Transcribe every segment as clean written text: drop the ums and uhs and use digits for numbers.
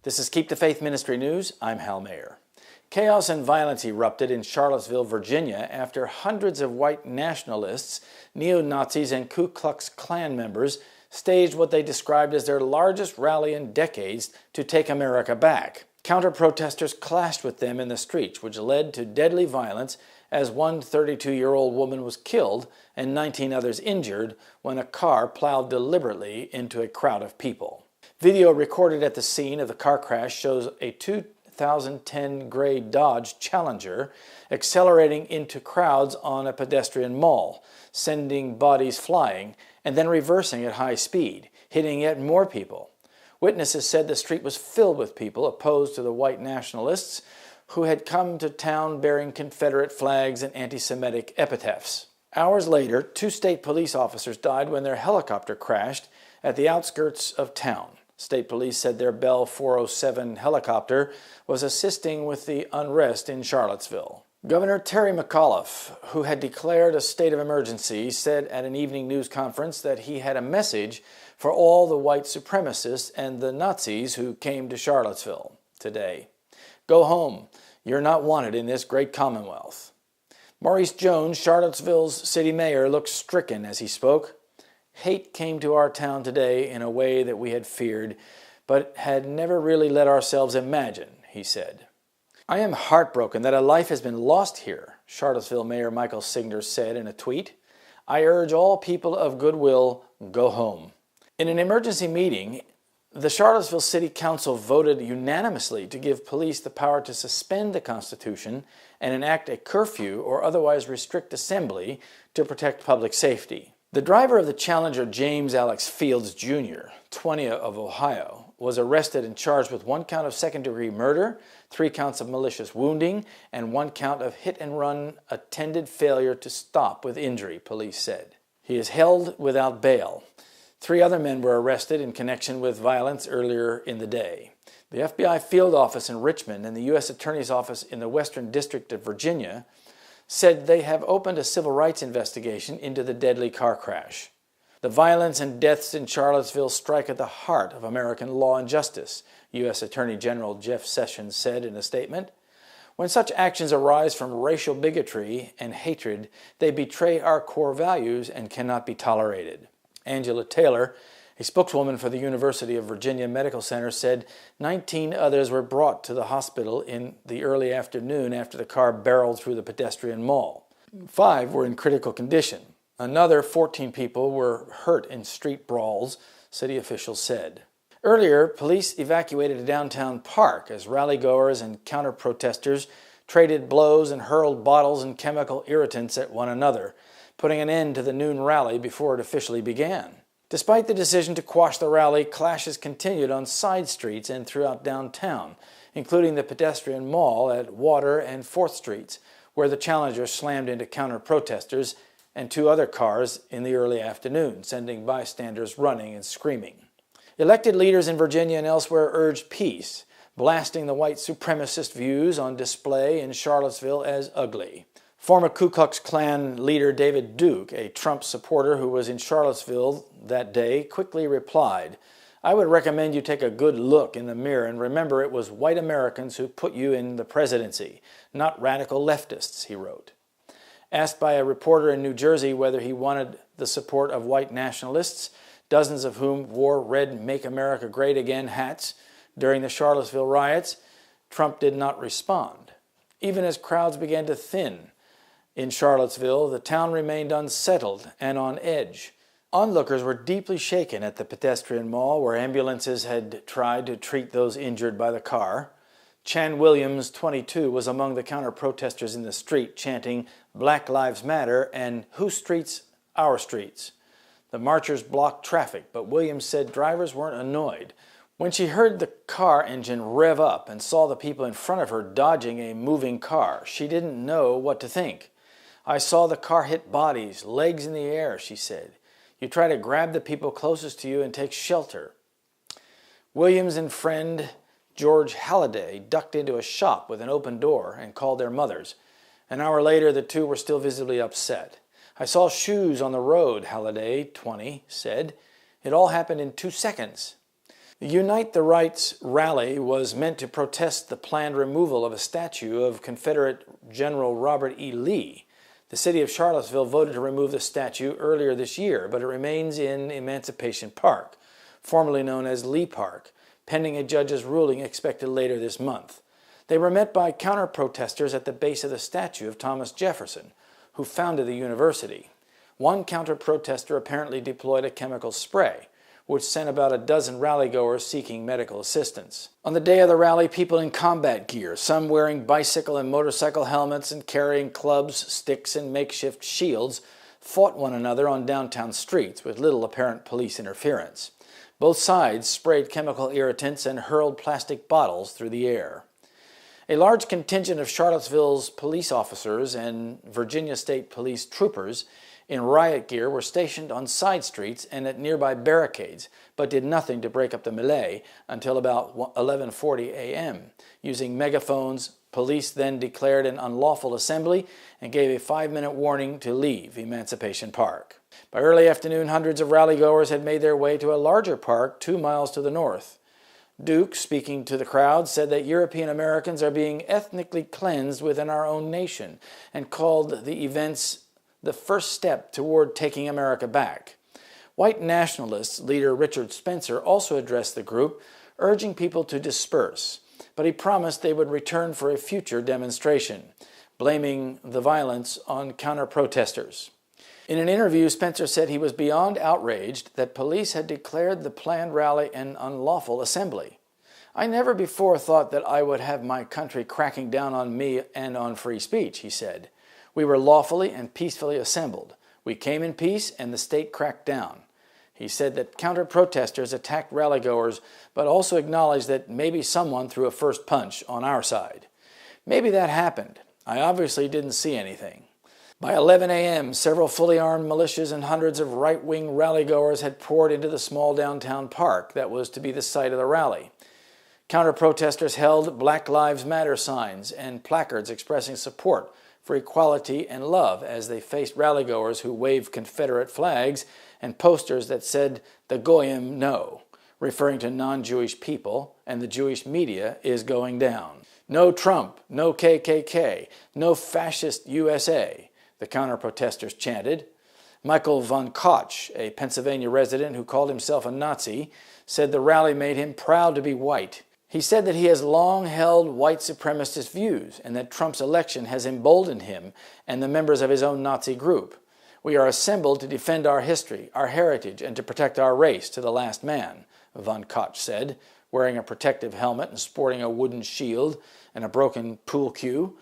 This is Keep the Faith Ministry News. I'm Hal Mayer. Chaos and violence erupted in Charlottesville, Virginia, after hundreds of white nationalists, neo-Nazis, and Ku Klux Klan members staged what they described as their largest rally in decades to take America back. Counter-protesters clashed with them in the streets, which led to deadly violence as one 32-year-old woman was killed and 19 others injured when a car plowed deliberately into a crowd of people. Video recorded at the scene of the car crash shows a 2010 gray Dodge Challenger accelerating into crowds on a pedestrian mall, sending bodies flying, and then reversing at high speed, hitting yet more people. Witnesses said the street was filled with people opposed to the white nationalists who had come to town bearing Confederate flags and anti-Semitic epitaphs. Hours later, 2 state police officers died when their helicopter crashed at the outskirts of town. State police said their Bell 407 helicopter was assisting with the unrest in Charlottesville. Governor Terry McAuliffe, who had declared a state of emergency, said at an evening news conference that he had a message for all the white supremacists and the Nazis who came to Charlottesville today. Go home. You're not wanted in this great commonwealth. Maurice Jones, Charlottesville's city mayor, looked stricken as he spoke. Hate came to our town today in a way that we had feared, but had never really let ourselves imagine, he said. I am heartbroken that a life has been lost here, Charlottesville Mayor Michael Signer said in a tweet. I urge all people of goodwill, go home. In an emergency meeting, the Charlottesville City Council voted unanimously to give police the power to suspend the Constitution and enact a curfew or otherwise restrict assembly to protect public safety. The driver of the Challenger, James Alex Fields, Jr., 20 of Ohio, was arrested and charged with 1 count of second-degree murder, 3 counts of malicious wounding, and 1 count of hit-and-run attended failure to stop with injury, police said. He is held without bail. 3 other men were arrested in connection with violence earlier in the day. The FBI field office in Richmond and the U.S. Attorney's Office in the Western District of Virginia said they have opened a civil rights investigation into the deadly car crash. The violence and deaths in Charlottesville strike at the heart of American law and justice, U.S. Attorney General Jeff Sessions said in a statement. When such actions arise from racial bigotry and hatred, they betray our core values and cannot be tolerated. Angela Taylor, a spokeswoman for the University of Virginia Medical Center, said 19 others were brought to the hospital in the early afternoon after the car barreled through the pedestrian mall. 5 were in critical condition. Another 14 people were hurt in street brawls, city officials said. Earlier, police evacuated a downtown park as rally-goers and counter-protesters traded blows and hurled bottles and chemical irritants at one another, putting an end to the noon rally before it officially began. Despite the decision to quash the rally, clashes continued on side streets and throughout downtown, including the pedestrian mall at Water and 4th Streets, where the Challenger slammed into counter-protesters and 2 other cars in the early afternoon, sending bystanders running and screaming. Elected leaders in Virginia and elsewhere urged peace, blasting the white supremacist views on display in Charlottesville as ugly. Former Ku Klux Klan leader David Duke, a Trump supporter who was in Charlottesville that day, quickly replied, I would recommend you take a good look in the mirror and remember it was white Americans who put you in the presidency, not radical leftists, he wrote. Asked by a reporter in New Jersey whether he wanted the support of white nationalists, dozens of whom wore red Make America Great Again hats during the Charlottesville riots, Trump did not respond. Even as crowds began to thin in Charlottesville, the town remained unsettled and on edge. Onlookers were deeply shaken at the pedestrian mall where ambulances had tried to treat those injured by the car. Chan Williams, 22, was among the counter-protesters in the street chanting Black Lives Matter and Whose Streets? Our Streets. The marchers blocked traffic, but Williams said drivers weren't annoyed. When she heard the car engine rev up and saw the people in front of her dodging a moving car, she didn't know what to think. I saw the car hit bodies, legs in the air, she said. You try to grab the people closest to you and take shelter. Williams and friend George Halliday ducked into a shop with an open door and called their mothers. An hour later, the 2 were still visibly upset. I saw shoes on the road, Halliday, 20, said. It all happened in 2 seconds. The Unite the Rights rally was meant to protest the planned removal of a statue of Confederate General Robert E. Lee. The city of Charlottesville voted to remove the statue earlier this year, but it remains in Emancipation Park, formerly known as Lee Park, pending a judge's ruling expected later this month. They were met by counter-protesters at the base of the statue of Thomas Jefferson, who founded the university. One counter-protester apparently deployed a chemical spray, which sent about a dozen rally-goers seeking medical assistance. On the day of the rally, people in combat gear, some wearing bicycle and motorcycle helmets and carrying clubs, sticks, and makeshift shields, fought one another on downtown streets with little apparent police interference. Both sides sprayed chemical irritants and hurled plastic bottles through the air. A large contingent of Charlottesville's police officers and Virginia State Police troopers in riot gear were stationed on side streets and at nearby barricades, but did nothing to break up the melee until about 11:40 a.m. Using megaphones, police then declared an unlawful assembly and gave a 5-minute warning to leave Emancipation Park. By early afternoon, hundreds of rally-goers had made their way to a larger park 2 miles to the north. Duke, speaking to the crowd, said that European Americans are being ethnically cleansed within our own nation and called the events the first step toward taking America back. White nationalists leader Richard Spencer also addressed the group, urging people to disperse, but he promised they would return for a future demonstration, blaming the violence on counter-protesters. In an interview, Spencer said he was beyond outraged that police had declared the planned rally an unlawful assembly. "I never before thought that I would have my country cracking down on me and on free speech," he said. "We were lawfully and peacefully assembled. We came in peace and the state cracked down." He said that counter-protesters attacked rally-goers, but also acknowledged that maybe someone threw a first punch on our side. "Maybe that happened. I obviously didn't see anything." By 11 a.m., several fully armed militias and hundreds of right-wing rally-goers had poured into the small downtown park that was to be the site of the rally. Counter-protesters held Black Lives Matter signs and placards expressing support for equality and love as they faced rally-goers who waved Confederate flags and posters that said, "The Goyim no," referring to non-Jewish people, and the Jewish media is going down. "No Trump, no KKK, no fascist USA," the counter-protesters chanted. Michael von Koch, a Pennsylvania resident who called himself a Nazi, said the rally made him proud to be white. He said that he has long held white supremacist views and that Trump's election has emboldened him and the members of his own Nazi group. "We are assembled to defend our history, our heritage, and to protect our race to the last man," von Koch said, wearing a protective helmet and sporting a wooden shield and a broken pool cue.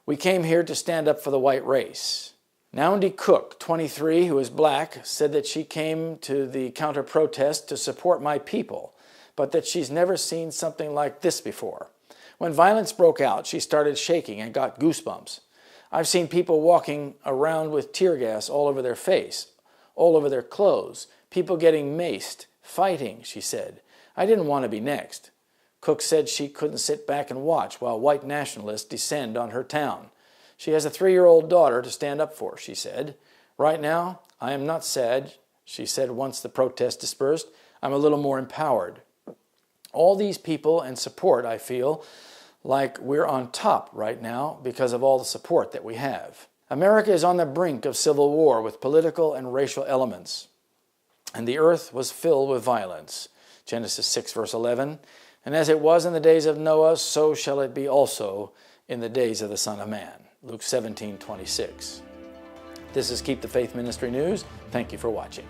"We came here to stand up for the white race." Noundi Cook, 23, who is black, said that she came to the counter-protest to support my people, but that she's never seen something like this before. "When violence broke out, she started shaking and got goosebumps. I've seen people walking around with tear gas all over their face, all over their clothes, people getting maced, fighting," she said. "I didn't want to be next." Cook said she couldn't sit back and watch while white nationalists descend on her town. She has a 3-year-old daughter to stand up for, she said. "Right now, I am not sad," she said once the protest dispersed. "I'm a little more empowered. All these people and support, I feel like we're on top right now because of all the support that we have." America is on the brink of civil war with political and racial elements, and the earth was filled with violence. Genesis 6, verse 11. "And as it was in the days of Noah, so shall it be also in the days of the Son of Man." Luke 17:26. This is Keep the Faith Ministry News. Thank you for watching.